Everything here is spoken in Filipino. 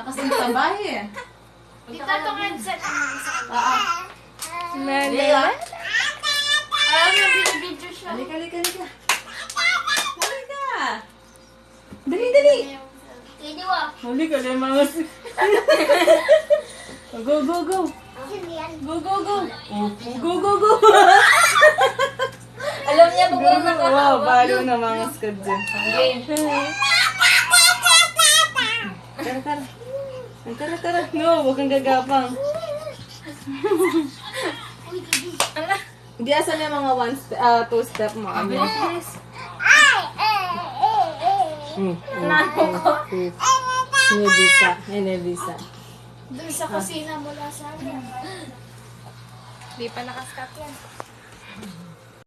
kasing sabay eh. Tita, itong headset. Leila? Alam mo, binibidyo siya. Halika, halika, halika. Halika. Dali, dali. Hindi wa. Halika, lemangas. Go, go, go. Go, go, go. Go, go, go. Alam niya, pag walang Wow, nakakawa. balo na mangas ka dyan. Tara, tara. Tara, tara. No, huwag kang gagapang. Hindi, asan yung mga two step mo? Bilis. Nebisa. Nebisa. Doon sa kusina mula sa amin. Di pa nakaskat yan.